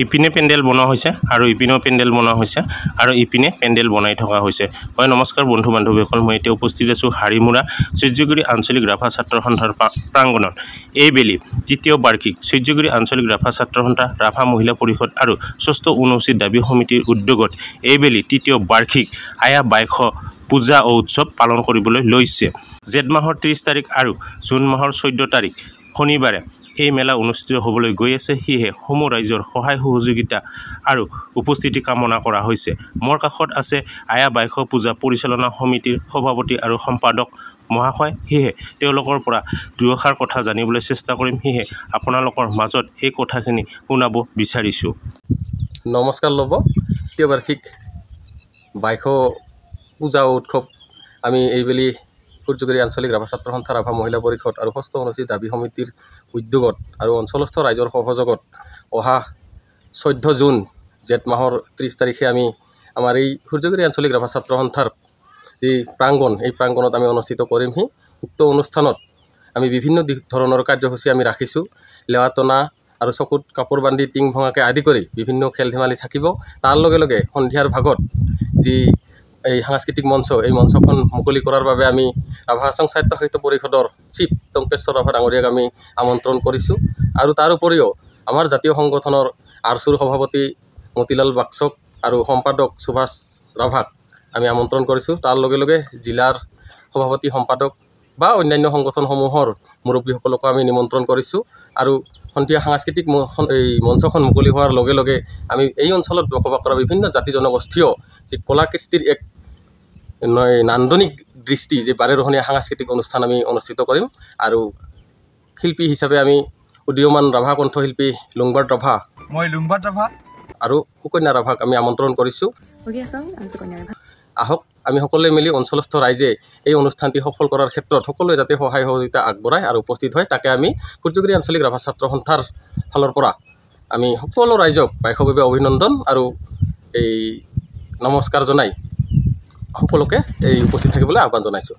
ইপিনে পেন্ডেল বনোৱা হৈছে আৰু ইপিনেও পেন্ডেল বনোৱা হৈছে আৰু ইপিনে পেন্ডেল বনাই থকা হৈছে। হয় নমস্কাৰ বন্ধু বান্ধৱীসকল, মই এতিয়া উপস্থিত আছোঁ হাৰিমুৰা সূৰ্যগুৰি আঞ্চলিক ৰাভা ছাত্ৰ সন্থাৰ প্ৰাংগণত। এইবেলি তৃতীয় বাৰ্ষিক সূৰ্যগুৰি আঞ্চলিক ৰাভা ছাত্ৰ সন্থা, ৰাভা মহিলা পৰিষদ আৰু ষষ্ঠ অনুসূচিত দাবী সমিতিৰ উদ্যোগত এইবেলি তৃতীয় বাৰ্ষিক আয়া বাইশ পূজা ও উৎসৱ পালন কৰিবলৈ লৈছে। জেঠ মাহৰ 30 তাৰিখ আৰু জুন মাহৰ 14 তাৰিখ শনিবাৰে এই মেলা অনুষ্ঠিত হ'বলৈ গৈ আছে। সেয়েহে সমূহ ৰাইজৰ সহায় সহযোগিতা আৰু উপস্থিতি কামনা কৰা হৈছে। মোৰ কাষত আছে আয়া বাইশ পূজা পৰিচালনা সমিতিৰ সভাপতি আৰু সম্পাদক মহাশয়। সেয়েহে তেওঁলোকৰ পৰা দুআষাৰ কথা জানিবলৈ চেষ্টা কৰিম। সেয়েহে আপোনালোকৰ মাজত এই কথাখিনি শুনাব বিচাৰিছোঁ। নমস্কাৰ ল'ব। তৃতীয় বাৰ্ষিক বাইশ পূজা উৎসৱ আমি এইবেলি সূৰ্যগুৰি আঞ্চলিক ৰাভা ছাত্ৰ সন্থা, ৰাভা মহিলা পৰিষদ আৰু ষষ্ঠ অনুসূচিত দাবী সমিতিৰ উদ্যোগত আৰু অঞ্চলস্থ ৰাইজৰ সহযোগত অহা 14 জুন জেঠ মাহৰ 30 তাৰিখে আমি আমাৰ এই সূৰ্যগুৰি আঞ্চলিক ৰাভা ছাত্ৰ সন্থাৰ যি প্ৰাংগণ, এই প্ৰাংগণত আমি অনুষ্ঠিত কৰিমহি। উক্ত অনুষ্ঠানত আমি বিভিন্ন ধৰণৰ কাৰ্যসূচী আমি ৰাখিছোঁ। লেৱাটনা আৰু চকুত কাপোৰ বান্ধি টিং ভঙাকে আদি কৰি বিভিন্ন খেল ধেমালি থাকিব। তাৰ লগে লগে সন্ধিয়াৰ ভাগত যি এই সাংস্কৃতিক মঞ্চ, এই মঞ্চখন মুকলি কৰাৰ বাবে আমি ৰাভা হাছং সাহিত্য সাহিত্য পৰিষদৰ চিফ টংকেশ্বৰ ৰাভা ডাঙৰীয়াক আমি আমন্ত্ৰণ কৰিছোঁ। আৰু তাৰ উপৰিও আমাৰ জাতীয় সংগঠনৰ আৰচুৰ সভাপতি মতিলাল বাক্সক আৰু সম্পাদক সুভাষ ৰাভাক আমি আমন্ত্ৰণ কৰিছোঁ। তাৰ লগে লগে জিলাৰ সভাপতি সম্পাদক বা অন্যান্য সংগঠনসমূহৰ মুৰব্বীসকলকো আমি নিমন্ত্ৰণ কৰিছোঁ। আৰু সন্ধিয়া সাংস্কৃতিক এই মঞ্চখন মুকলি হোৱাৰ লগে লগে আমি এই অঞ্চলত বসবাস কৰা বিভিন্ন জাতি জনগোষ্ঠীয় যি কলা কৃষ্টিৰ এক নান্দনিক দৃষ্টি, যি বাৰেৰহণীয়া সাংস্কৃতিক অনুষ্ঠান আমি অনুষ্ঠিত কৰিম। আৰু শিল্পী হিচাপে আমি উদীয়মান ৰাভা কণ্ঠশিল্পী লুংবাৰ্ট ৰাভা, মই লুংবাৰ্ট ৰাভা আৰু সুকন্যা ৰাভাক আমি আমন্ত্ৰণ কৰিছোঁ। আহক আমি সকলোৱে মিলি অঞ্চলস্থ ৰাইজে এই অনুষ্ঠানটি সফল কৰাৰ ক্ষেত্ৰত সকলোৱে যাতে সহায় সহযোগিতা আগবঢ়ায় আৰু উপস্থিত হয়, তাকে আমি সূৰ্যগুৰি আঞ্চলিক ৰাভা ছাত্ৰ সন্থাৰ ফালৰ পৰা আমি সকলো ৰাইজক বাইশভাৱে অভিনন্দন আৰু এই নমস্কাৰ জনাই সকলোকে এই উপস্থিত থাকিবলৈ আহ্বান জনাইছোঁ।